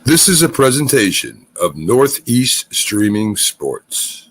This is a presentation of Northeast Streaming Sports.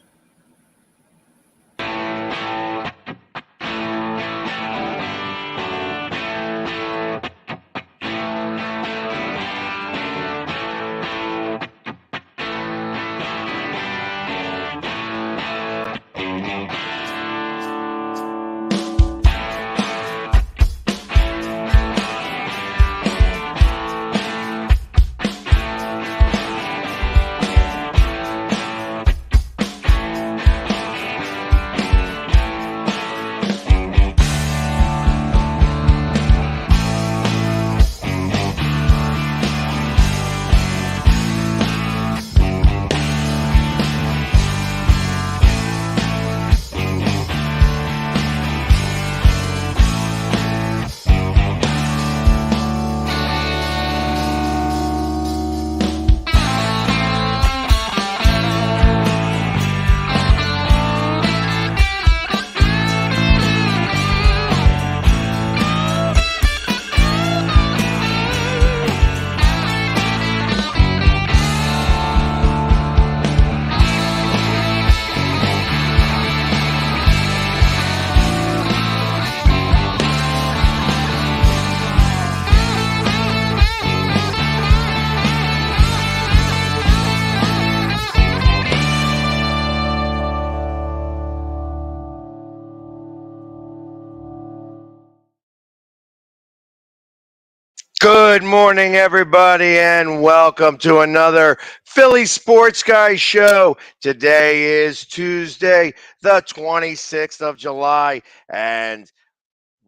Good morning, everybody, and welcome to another Philly Sports Guy show. Today is Tuesday, the 26th of July, and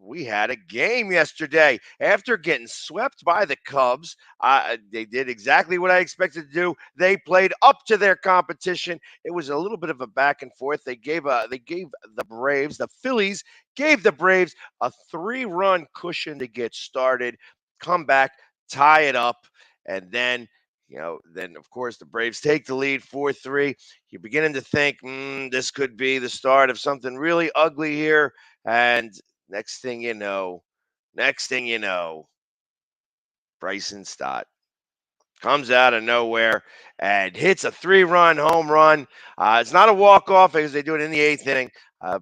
we had a game yesterday. After getting swept by the Cubs, they did exactly what I expected to do. They played up to their competition. It was a little bit of a back and forth. They gave the Braves, the Phillies gave the Braves a 3-run cushion to get started, come back, tie it up, and then of course the Braves take the lead 4-3. You're beginning to think this could be the start of something really ugly here, and Next thing you know, Bryson Stott comes out of nowhere and hits a 3-run home run. It's not a walk-off because they do it in the 8th inning,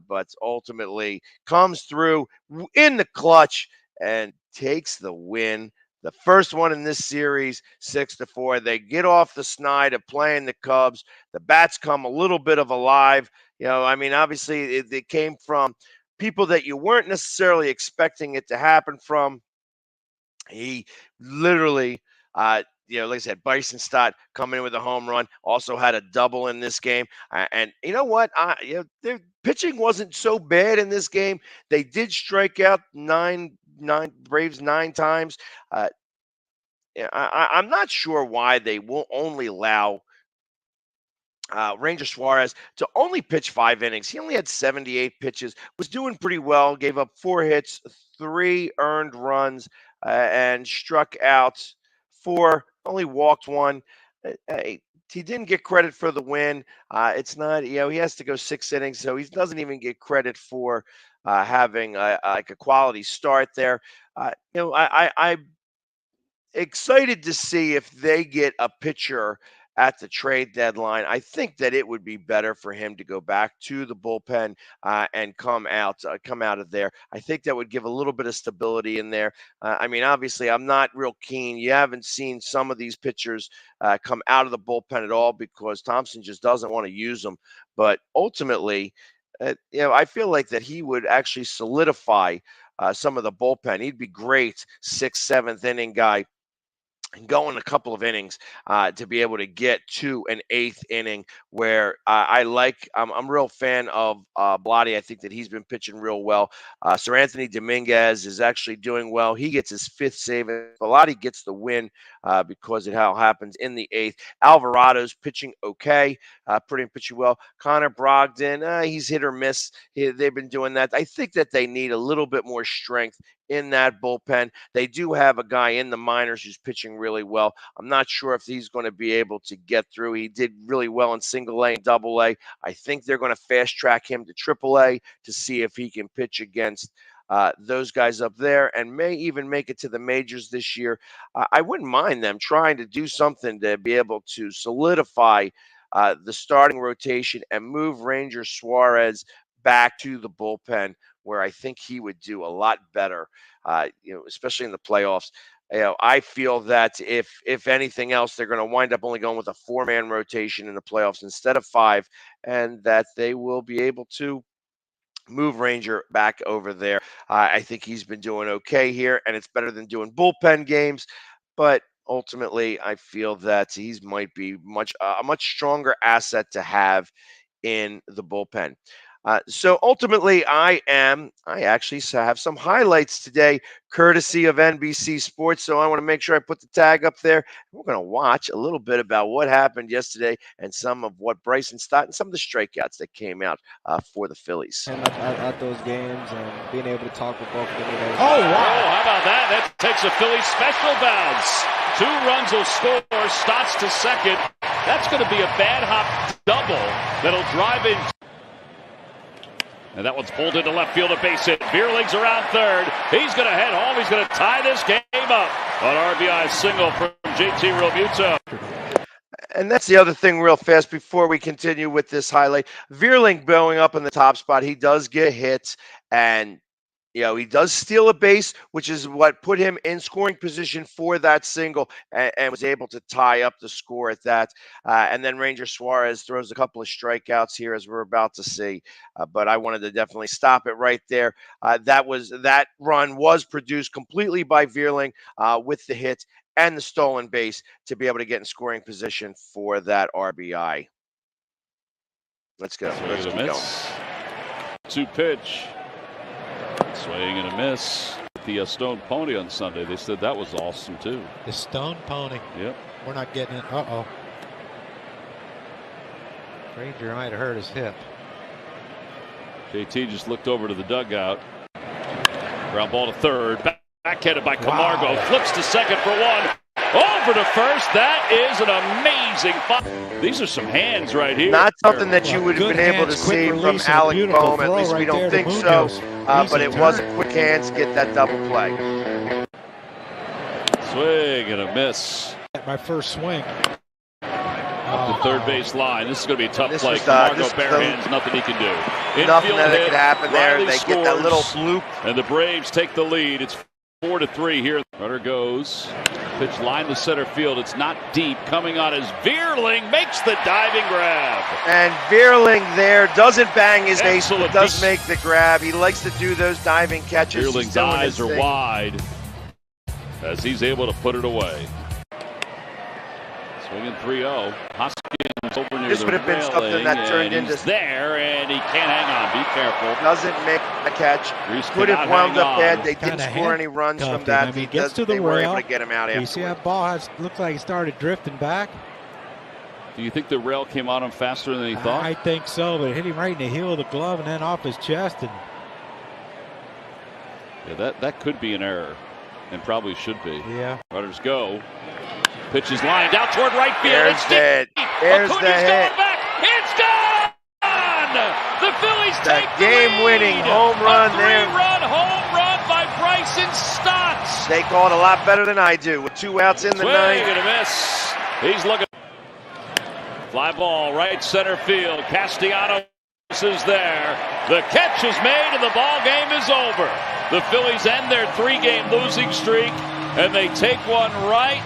but ultimately comes through in the clutch and takes the win. The first one in this series, 6-4. They get off the snide of playing the Cubs. The bats come a little bit of alive. Obviously it came from people that you weren't necessarily expecting it to happen from. He literally, like I said, Bryson Stott coming in with a home run, also had a double in this game. And you know what? Their pitching wasn't so bad in this game. They did strike out nine Braves 9 times. I'm not sure why they will only allow Ranger Suarez to only pitch 5 innings. He only had 78 pitches, was doing pretty well, gave up 4 hits, 3 earned runs, and struck out 4, only walked 1. He didn't get credit for the win. It's not, he has to go 6 innings, so he doesn't even get credit for having like a quality start there. I'm excited to see if they get a pitcher at the trade deadline. I think that it would be better for him to go back to the bullpen and come out of there. I think that would give a little bit of stability in there. Obviously, I'm not real keen. You haven't seen some of these pitchers come out of the bullpen at all because Thompson just doesn't want to use them. But ultimately, I feel like that he would actually solidify some of the bullpen. He'd be great 6th, 7th inning guy and go in a couple of innings to be able to get to an 8th inning where I'm a real fan of Blotti. I think that he's been pitching real well. Sir Anthony Dominguez is actually doing well. He gets his 5th save. Blotti gets the win because it how happens in the 8th. Alvarado's pitching okay, pitching well. Connor Brogdon, he's hit or miss. They've been doing that. I think that they need a little bit more strength in that bullpen. They do have a guy in the minors who's pitching really well. I'm not sure if he's going to be able to get through. He did really well in single A and double A. I think they're going to fast track him to triple A to see if he can pitch against those guys up there, and may even make it to the majors this year. I wouldn't mind them trying to do something to be able to solidify the starting rotation and move Ranger Suarez back to the bullpen, where I think he would do a lot better, especially in the playoffs. I feel that if anything else, they're going to wind up only going with a 4-man rotation in the playoffs instead of 5, and that they will be able to move Ranger back over there. I think he's been doing okay here, and it's better than doing bullpen games. But ultimately, I feel that he's might be a much stronger asset to have in the bullpen. So ultimately, I actually have some highlights today, courtesy of NBC Sports. So I want to make sure I put the tag up there. We're going to watch a little bit about what happened yesterday and some of what Bryson Stott and some of the strikeouts that came out for the Phillies. And at those games and being able to talk with both of them. Oh, wow. Oh, how about that? That takes a Phillies special bounce. 2 runs will score. Stotts to second. That's going to be a bad hop double that'll drive in. And that one's pulled into left field, a base hit. Vierling's around third. He's going to head home. He's going to tie this game up. An RBI single from JT Realmuto. And that's the other thing real fast before we continue with this highlight. Vierling going up in the top spot. He does get hits, and he does steal a base, which is what put him in scoring position for that single, and was able to tie up the score at that. And then Ranger Suarez throws a couple of strikeouts here, as we're about to see. But I wanted to definitely stop it right there. That run was produced completely by Vierling with the hit and the stolen base to be able to get in scoring position for that RBI. Let's go. Let's keep going. 2-pitch. Swing and a miss. The Stone Pony on Sunday. They said that was awesome too. The Stone Pony. Yep. We're not getting it. Uh-oh. Ranger might have hurt his hip. JT just looked over to the dugout. Ground ball to third. Backhanded by Camargo. Wow. Flips to second for 1. Over to first. That is an amazing. These are some hands right here. Not something that you would have been able to see from Alec Bohm. At least we don't think so. But it was a quick hands get that double play. Swing and a miss. My first swing. Up the third base line. This is going to be a tough play. Camargo bare hands, nothing he can do. Nothing that could happen there. They get that little bloop. And the Braves take the lead. It's 4-3 here. Runner goes. Pitch line to center field. It's not deep. Coming on as Vierling makes the diving grab. And Vierling there doesn't bang his face, but does make the grab. He likes to do those diving catches. Vierling's eyes are wide as he's able to put it away. Swinging 3-0. Hoskins over near this would have been something that turned into there, and he can't hang on. Be careful. Doesn't make a catch. Could have wound up bad. They didn't score any runs from that. He gets to the they were able to get him out afterwards. You see that ball looked like he started drifting back. Do you think the rail came on him faster than he thought? I think so, but it hit him right in the heel of the glove and then off his chest. And yeah, that could be an error, and probably should be. Yeah. Runners go. Pitch is lined out toward right field. There's the hit. Back. It's gone! The Phillies take the game-winning home run there. 3-run home run by Bryson Stott. They call it a lot better than I do with 2 outs in the ninth. Swing and a miss. He's looking. Fly ball right center field. Castellanos is there. The catch is made and the ball game is over. The Phillies end their 3-game losing streak, and they take one right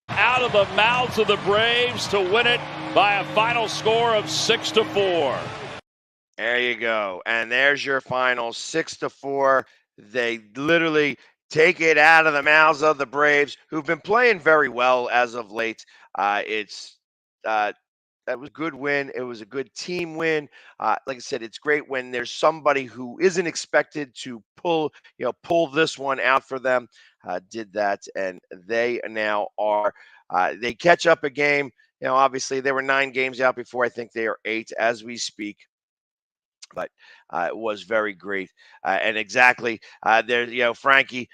out of the mouths of the Braves to win it by a final score of 6-4. There you go. And there's your final 6-4. They literally take it out of the mouths of the Braves, who've been playing very well as of late. That was a good win. It was a good team win. Like I said, it's great when there's somebody who isn't expected to pull this one out for them. Did that, and they now are. They catch up a game. Obviously they were 9 games out before. I think they are 8 as we speak. But it was very great, and exactly there. Frankie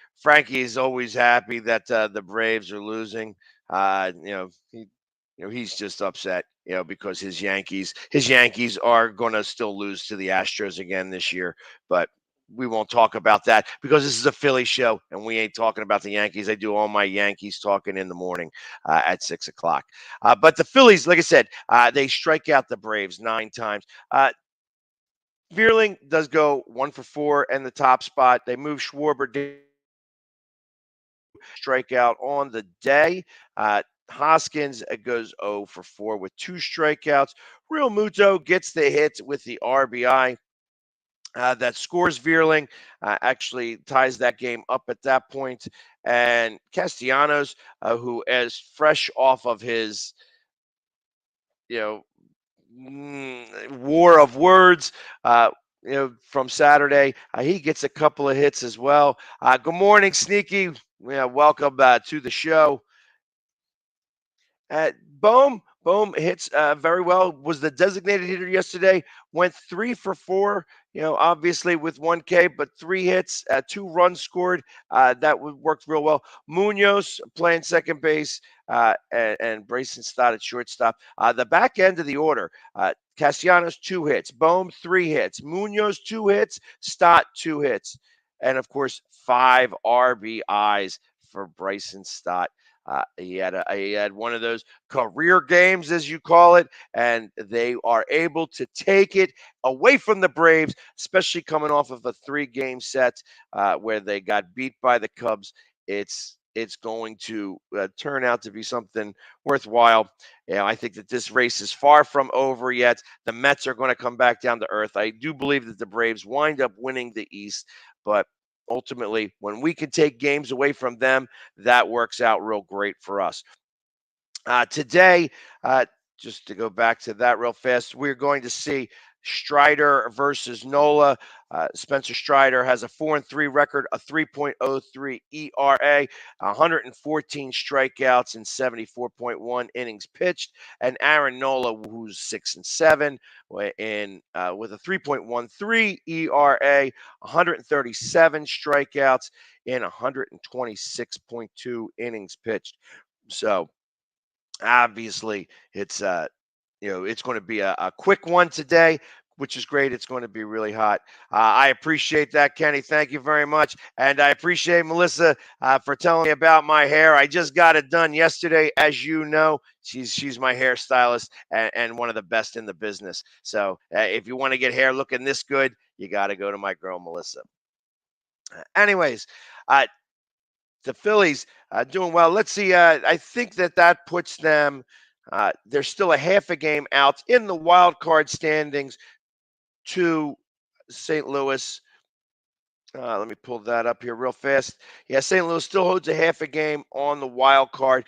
is always happy that the Braves are losing. He's just upset, because his Yankees are going to still lose to the Astros again this year. But we won't talk about that because this is a Philly show and we ain't talking about the Yankees. I do all my Yankees talking in the morning at 6 o'clock. But the Phillies, like I said, they strike out the Braves 9 times. Vierling does go 1 for 4 in the top spot. They move Schwarber strikeout on the day. Hoskins goes 0 for 4 with 2 strikeouts. Real Muto gets the hit with the RBI. That scores Vierling, actually ties that game up at that point. And Castellanos, who is fresh off of his, war of words, from Saturday, he gets a couple of hits as well. Good morning, Sneaky. Welcome to the show. Bohm hits very well. Was the designated hitter yesterday. Went 3 for 4. Obviously with 1K, but 3 hits, 2 runs scored. That worked real well. Munoz playing second base, and Bryson Stott at shortstop. The back end of the order. Castellanos 2 hits. Bohm 3 hits. Munoz 2 hits. Stott 2 hits, and of course 5 RBIs for Bryson Stott. He had one of those career games, as you call it, and they are able to take it away from the Braves, especially coming off of a 3-game set where they got beat by the Cubs. It's going to turn out to be something worthwhile. I think that this race is far from over yet. The Mets are going to come back down to earth. I do believe that the Braves wind up winning the East, but ultimately, when we can take games away from them, that works out real great for us. Today, just to go back to that real fast, we're going to see Strider versus Nola. Spencer Strider has a 4-3 record, a 3.03 ERA, 114 strikeouts, and 74.1 innings pitched. And Aaron Nola, who's 6-7, with a 3.13 ERA, 137 strikeouts, and 126.2 innings pitched. So obviously, it's it's going to be a quick one today, which is great. It's going to be really hot. I appreciate that, Kenny. Thank you very much. And I appreciate Melissa for telling me about my hair. I just got it done yesterday. As you know, she's my hairstylist and one of the best in the business. So if you want to get hair looking this good, you got to go to my girl, Melissa. Anyways, the Phillies doing well. Let's see. I think that puts them. They're still a half a game out in the wild card standings to St. Louis. Let me pull that up here real fast. Yeah, St. Louis still holds a half a game on the wild card.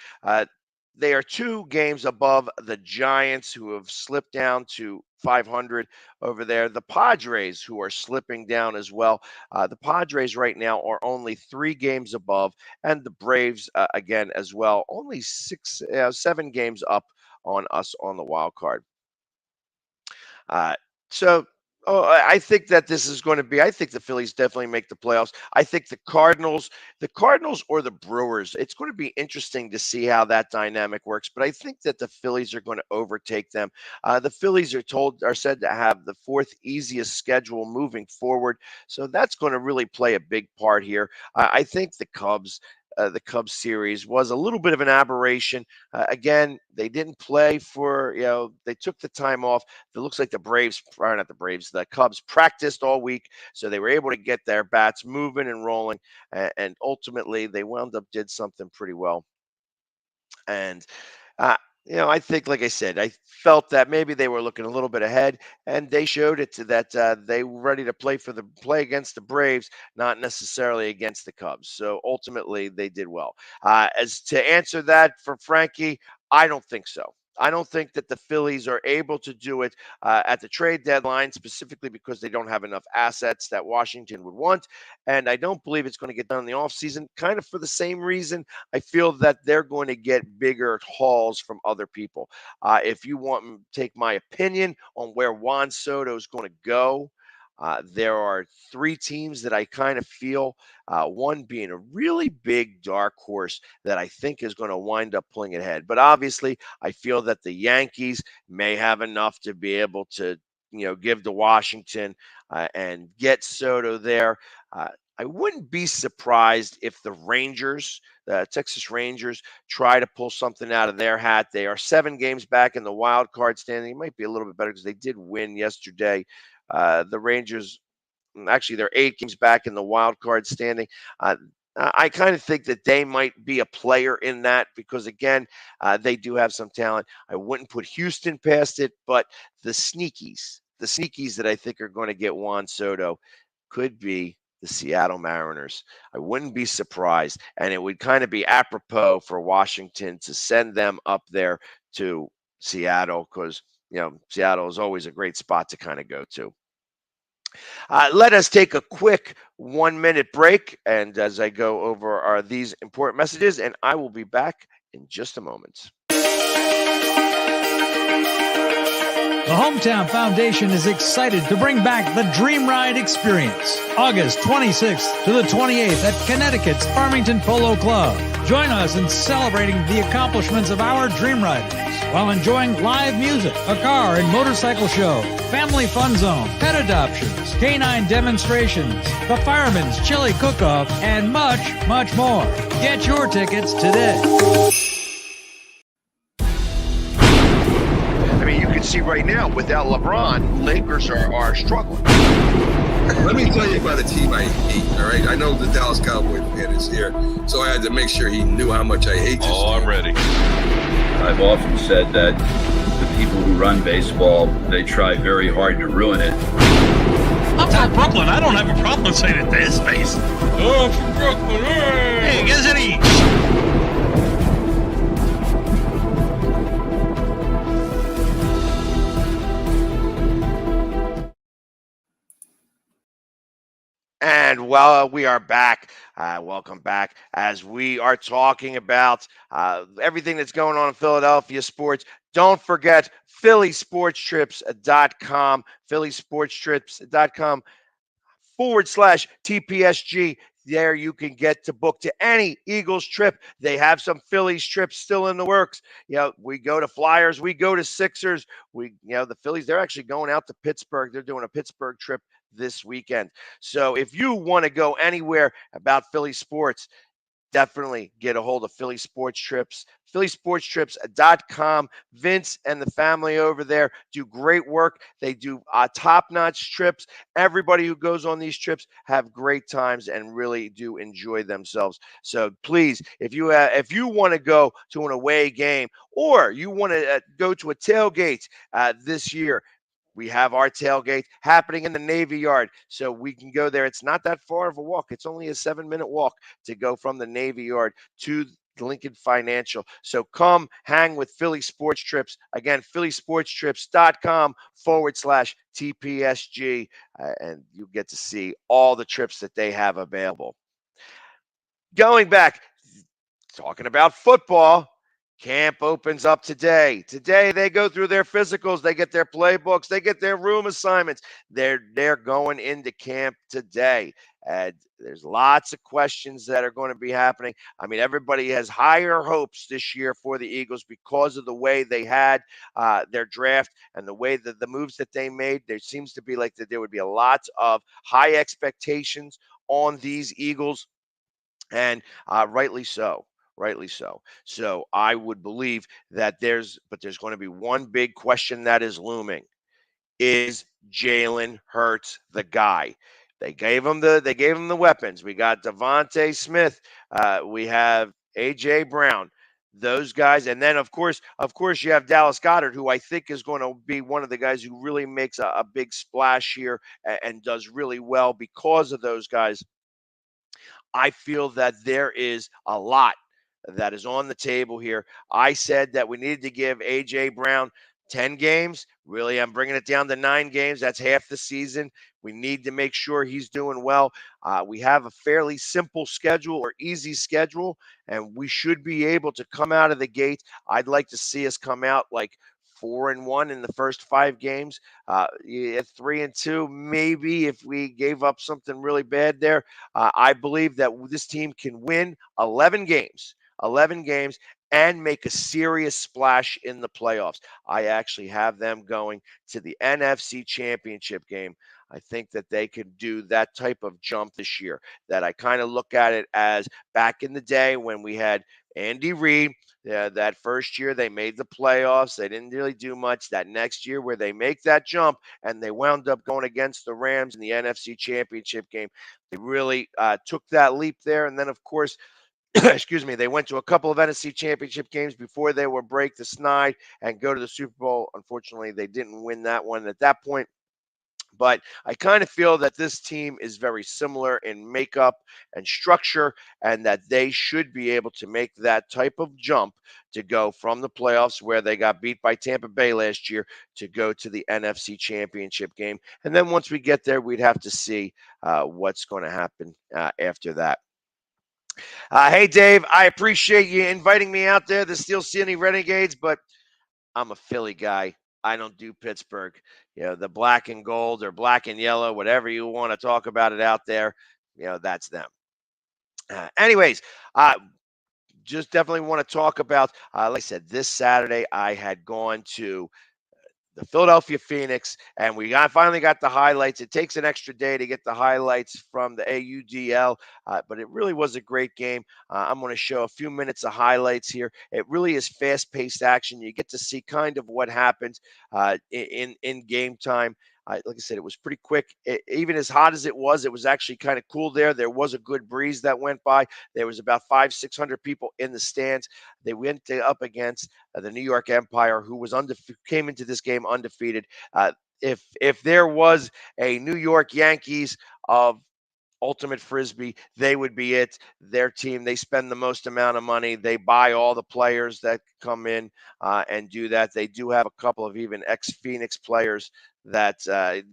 They are 2 games above the Giants, who have slipped down to 500 over there. The Padres, who are slipping down as well. The Padres right now are only 3 games above, and the Braves, again, as well, only 7 games up on us on the wild card. So I think that this is going to be. I think the Phillies definitely make the playoffs. I think the Cardinals or the Brewers. It's going to be interesting to see how that dynamic works. But I think that the Phillies are going to overtake them. The Phillies are said to have the 4th easiest schedule moving forward, so that's going to really play a big part here. I think the Cubs series was a little bit of an aberration. Again, they didn't play for, they took the time off. It looks like the Cubs practiced all week, so they were able to get their bats moving and rolling, and ultimately they did something pretty well. And I think, like I said, I felt that maybe they were looking a little bit ahead, and they showed it to that they were ready to play against the Braves, not necessarily against the Cubs. So ultimately, they did well. As to answer that for Frankie, I don't think so. I don't think that the Phillies are able to do it at the trade deadline, specifically because they don't have enough assets that Washington would want. And I don't believe it's going to get done in the offseason, kind of for the same reason. I feel that they're going to get bigger hauls from other people. If you want to take my opinion on where Juan Soto is going to go, there are 3 teams that I kind of feel, one being a really big dark horse that I think is going to wind up pulling it ahead. But obviously, I feel that the Yankees may have enough to be able to give to Washington and get Soto there. I wouldn't be surprised if the Rangers, the Texas Rangers, try to pull something out of their hat. They are 7 games back in the wild card standing. It might be a little bit better because they did win yesterday. The Rangers, actually, they're 8 games back in the wild card standing. I kind of think that they might be a player in that because, again, they do have some talent. I wouldn't put Houston past it, but the sneakies that I think are going to get Juan Soto could be the Seattle Mariners. I wouldn't be surprised, and it would kind of be apropos for Washington to send them up there to Seattle because, Seattle is always a great spot to kind of go to. Let us take a quick 1-minute break, and as I go over these important messages, and I will be back in just a moment. The Hometown Foundation is excited to bring back the Dream Ride Experience, August 26th to the 28th at Connecticut's Farmington Polo Club. Join us in celebrating the accomplishments of our Dream Riders while enjoying live music, a car and motorcycle show, family fun zone, pet adoptions, canine demonstrations, the Fireman's Chili Cook-Off, and much, much more. Get your tickets today. You can see right now, without LeBron, Lakers are struggling. Let me tell you about a team I hate, all right? I know the Dallas Cowboy fan is here, so I had to make sure he knew how much I hate this team. I'm ready. I've often said that the people who run baseball, they try very hard to ruin it. I'm from Brooklyn. I don't have a problem saying it to his face. Oh, I'm from Brooklyn. Hey, get any. And we are back. Welcome back as we are talking about everything that's going on in Philadelphia sports. Don't forget phillysportstrips.com, phillysportstrips.com /TPSG. There you can get to book to any Eagles trip. They have some Phillies trips still in the works. We go to Flyers, we go to Sixers. The Phillies, they're actually going out to Pittsburgh. They're doing a Pittsburgh trip this weekend. So if you want to go anywhere about Philly sports, definitely get a hold of Philly Sports Trips, phillysportstrips.com. Vince and the family over there do great work. They do top-notch trips. Everybody who goes on these trips have great times and really do enjoy themselves. So please, if you want to go to an away game or you want to go to a tailgate this year, we have our tailgate happening in the Navy Yard, so we can go there. It's not that far of a walk. It's only a 7-minute walk to go from the Navy Yard to Lincoln Financial. So come hang with Philly Sports Trips. Again, phillysportstrips.com /TPSG, and you get to see all the trips that they have available. Going back, talking about football, camp opens up today. Today they go through their physicals, they get their playbooks, they get their room assignments. They're going into camp today. And there's lots of questions that are going to be happening. I mean, everybody has higher hopes this year for the Eagles because of the way they had their draft and the way that the moves that they made. There seems to be like that there would be a lot of high expectations on these Eagles, and rightly so. So I would believe that there's going to be one big question that is looming. Is Jalen Hurts the guy? They gave him the weapons. We got Devontae Smith. We have A.J. Brown. Those guys. And then, of course, you have Dallas Goedert, who I think is going to be one of the guys who really makes a big splash here and does really well because of those guys. I feel that there is a lot that is on the table here. I said that we needed to give A.J. Brown 10 games. Really, I'm bringing it down to 9 games. That's half the season. We need to make sure he's doing well. We have a fairly simple schedule or easy schedule, and we should be able to come out of the gate. I'd like to see us come out like 4-1 in the first 5 games. 3-2, maybe if we gave up something really bad there. I believe that this team can win 11 games. and make a serious splash in the playoffs. I actually have them going to the NFC Championship game. I think that they could do that type of jump this year, that I kind of look at it as back in the day when we had Andy Reid. That first year they made the playoffs. They didn't really do much. That next year where they make that jump and they wound up going against the Rams in the NFC Championship game. They really took that leap there. And then, of course, excuse me, they went to a couple of NFC Championship games before they would break the snide and go to the Super Bowl. Unfortunately, they didn't win that one at that point. But I kind of feel that this team is very similar in makeup and structure, and that they should be able to make that type of jump to go from the playoffs where they got beat by Tampa Bay last year to go to the NFC Championship game. And then once we get there, we'd have to see what's going to happen after that. Hey, Dave, I appreciate you inviting me out there, the Steel City Renegades, but I'm a Philly guy. I don't do Pittsburgh. The black and gold or black and yellow, whatever you want to talk about it out there, that's them. Anyways, just definitely want to talk about, like I said, this Saturday I had gone to the Philadelphia Phoenix, and we finally got the highlights. It takes an extra day to get the highlights from the AUDL, but it really was a great game. I'm going to show a few minutes of highlights here. It really is fast-paced action. You get to see kind of what happens in game time. Like I said, it was pretty quick. Even as hot as it was actually kind of cool there. There was a good breeze that went by. There was about 500-600 people in the stands. They went up against the New York Empire, who was came into this game undefeated. If there was a New York Yankees of Ultimate Frisbee, they would be it. Their team, they spend the most amount of money. They buy all the players that come in and do that. They do have a couple of even ex-Phoenix players that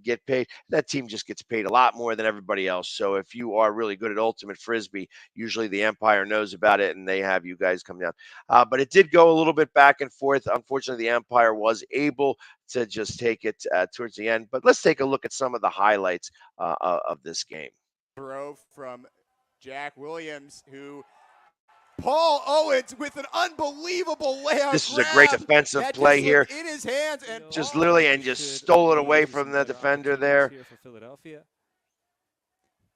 get paid. That team just gets paid a lot more than everybody else. So if you are really good at Ultimate Frisbee, usually the Empire knows about it and they have you guys come down. But it did go a little bit back and forth. Unfortunately, the Empire was able to just take it towards the end. But let's take a look at some of the highlights of this game. Throw from Jack Williams, who Paul Owens with an unbelievable layup. This is a great defensive play here. In his hands and just literally and just stole it away from the defender there. For Philadelphia.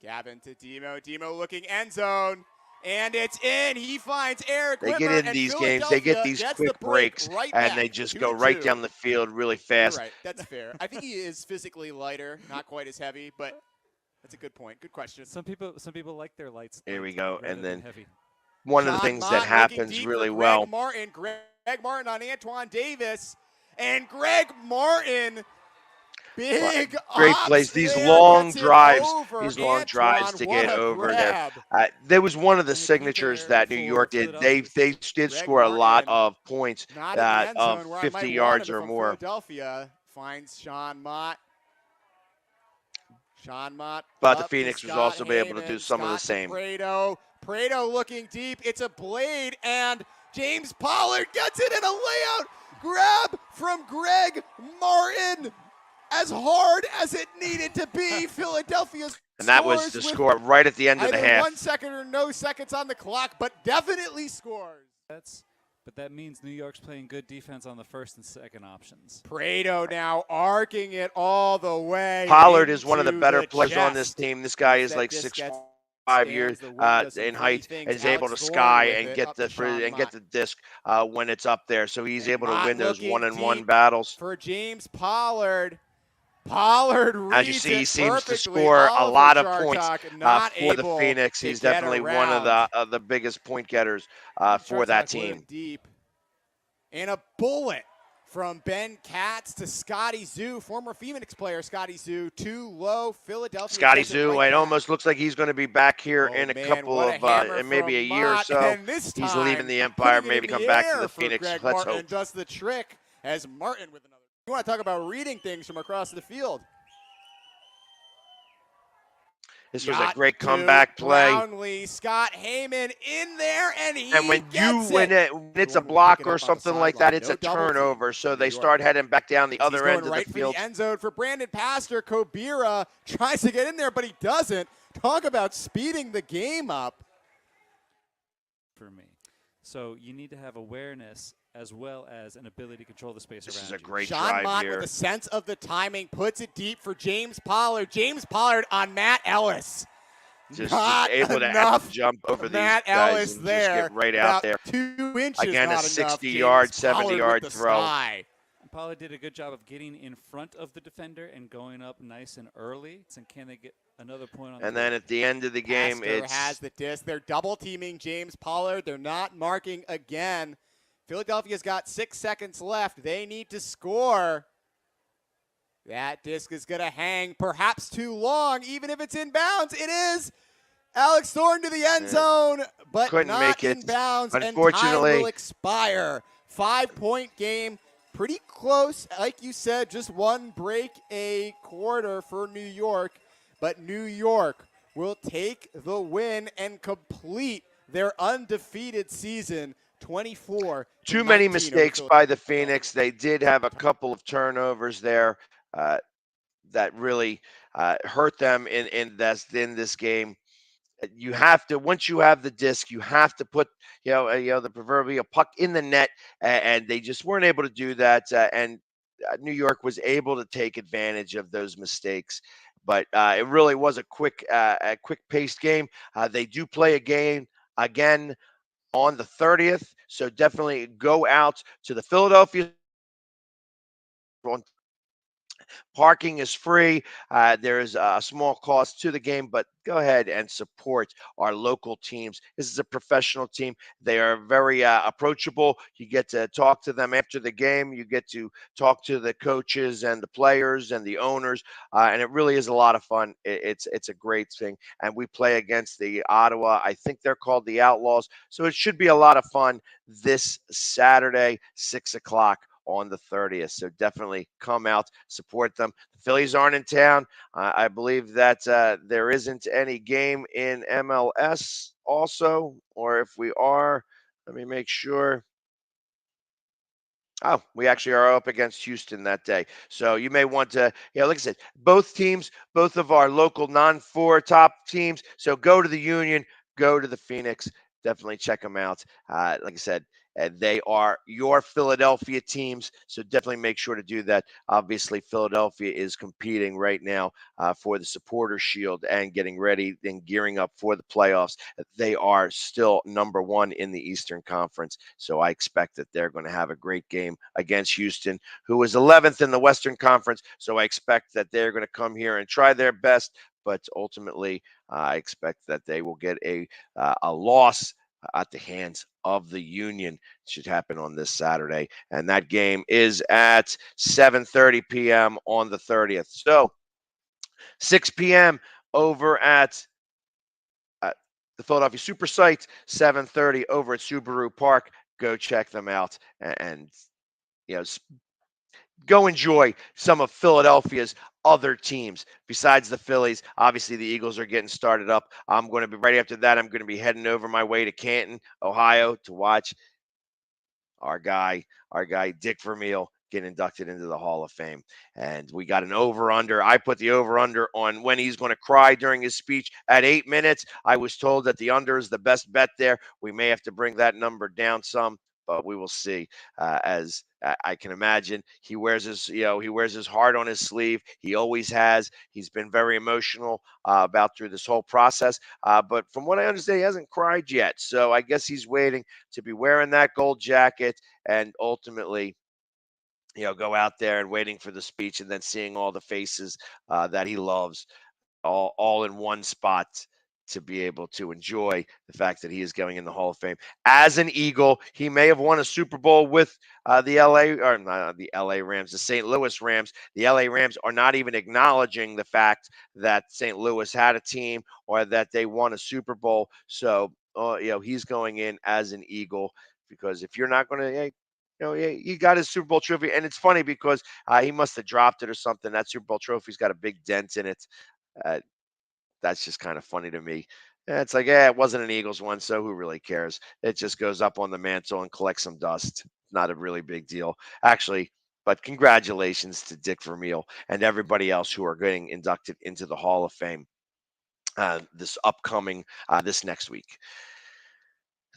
Gavin to Demo. Demo looking end zone. And it's in. He finds Eric They Whitmer, get in these games. They get these quick breaks, right and they just go right down the field really fast. Right. That's fair. I think he is physically lighter, not quite as heavy, but that's a good point. Good question. Some people like their lights. Here we go. And then heavy. One of the things that happens really well. Greg Martin on Antoine Davis. And Greg Martin, big great plays. These long drives, to get over there. There was one of the signatures that New York did. They did score a lot of points of 50 yards or more. Philadelphia finds Sean Mott. But the Phoenix was also able to do some of the same. Prado looking deep. It's a blade, and James Pollard gets it in a layout. Grab from Greg Martin. As hard as it needed to be, Philadelphia's and that was the score right at the end of the half. 1 second or no seconds on the clock, but definitely scores. But that means New York's playing good defense on the first and second options. Prado now arcing it all the way. Pollard is one of the better players on this team. This guy is like 6'5" years in height and is able to sky and get the disc when it's up there. So he's able to win those one-on-one battles. For James Pollard. Pollard, as you see, he seems to score a lot of points for the Phoenix. He's definitely one of the biggest point getters for that team. Deep. And a bullet from Ben Katz to Scotty Zoo, former Phoenix player Scotty Zoo, too low. Philadelphia. Scotty Zoo, it almost looks like he's going to be back here in a couple of maybe a year or so. He's leaving the Empire, maybe come back to the Phoenix. Let's hope. Does the trick as Martin with another. You want to talk about reading things from across the field. This was a great comeback play. Brownlee, Scott Heyman in there, and when it's a block or something like that, it's a turnover. So they start heading back down the other end of the field. For the end zone for Brandon Pastor. Kobira tries to get in there, but he doesn't. Talk about speeding the game up. For me. So you need to have awareness as well as an ability to control the space This around is a you. great Sean drive Mott here. with a sense of the timing puts it deep for James Pollard. James Pollard on Matt Ellis. Just Not able to enough. jump over Matt these guys Ellis and there. just get right About out there. 2 inches. Again, a not enough. 60-yard, James Pollard with 70-yard the throw. sky. Pollard did a good job of getting in front of the defender and going up nice and early. And can they get another point on And the then at the end of the game, Pastor it's has the disc. They're double teaming James Pollard. They're not marking again. Philadelphia's got 6 seconds left. They need to score. That disc is going to hang perhaps too long, even if it's in bounds. It is. Alex Thornton to the end zone, but couldn't not make it. in bounds. And time Unfortunately. will expire. 5-point game. Pretty close. Like you said, just one break a quarter for New York. But New York will take the win and complete their undefeated season. 24. Too many mistakes by the Phoenix. They did have a couple of turnovers there that really hurt them in this game. You have to, once you have the disc, you have to put the proverbial puck in the net, and they just weren't able to do that. And New York was able to take advantage of those mistakes. But it really was a quick-paced game. They do play a game again on the 30th, so definitely go out to the Philadelphia. Parking is free. There is a small cost to the game, but go ahead and support our local teams. This is a professional team. They are very approachable. You get to talk to them after the game. You get to talk to the coaches and the players and the owners, and it really is a lot of fun. It's a great thing. And we play against the Ottawa. I think they're called the Outlaws. So it should be a lot of fun this Saturday, 6 o'clock. On the 30th. So definitely come out, support them. The Phillies aren't in town. I believe that there isn't any game in MLS also, or if we are, let me make sure. Oh, we actually are up against Houston that day. So you may want to, like I said, both teams, both of our local non-4 top teams. So go to the Union, go to the Phoenix. Definitely check them out. Like I said, they are your Philadelphia teams, so definitely make sure to do that. Obviously, Philadelphia is competing right now for the Supporters Shield and getting ready and gearing up for the playoffs. They are still number 1 in the Eastern Conference, so I expect that they're going to have a great game against Houston, who is 11th in the Western Conference, so I expect that they're going to come here and try their best, but ultimately, I expect that they will get a loss at the hands of the Union. It should happen on this Saturday, and that game is at 7:30 p.m. on the 30th. So 6 p.m. over at the Philadelphia Super Site, 7:30 over at Subaru Park. Go check them out and go enjoy some of Philadelphia's other teams besides the Phillies. Obviously, the Eagles are getting started up. I'm going to be right after that. I'm going to be heading over my way to Canton, Ohio, to watch our guy Dick Vermeil get inducted into the Hall of Fame. And we got an over-under. I put the over-under on when he's going to cry during his speech at 8 minutes. I was told that the under is the best bet there. We may have to bring that number down some, but we will see. As I can imagine, he wears his heart on his sleeve. He always has. He's been very emotional about through this whole process. But from what I understand, he hasn't cried yet. So I guess he's waiting to be wearing that gold jacket and ultimately, go out there and waiting for the speech and then seeing all the faces that he loves all in one spot, to be able to enjoy the fact that he is going in the Hall of Fame. As an Eagle, he may have won a Super Bowl with the St. Louis Rams. The LA Rams are not even acknowledging the fact that St. Louis had a team or that they won a Super Bowl. So, he's going in as an Eagle, because if you're not going to, he got his Super Bowl trophy. And it's funny because he must have dropped it or something. That Super Bowl trophy's got a big dent in it. That's just kind of funny to me. It's like, it wasn't an Eagles one, so who really cares? It just goes up on the mantle and collects some dust. Not a really big deal, actually. But congratulations to Dick Vermeil and everybody else who are getting inducted into the Hall of Fame this next week.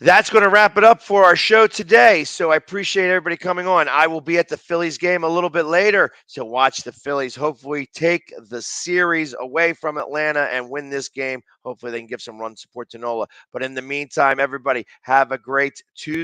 That's going to wrap it up for our show today. So I appreciate everybody coming on. I will be at the Phillies game a little bit later to watch the Phillies hopefully take the series away from Atlanta and win this game. Hopefully they can give some run support to Nola. But in the meantime, everybody have a great Tuesday.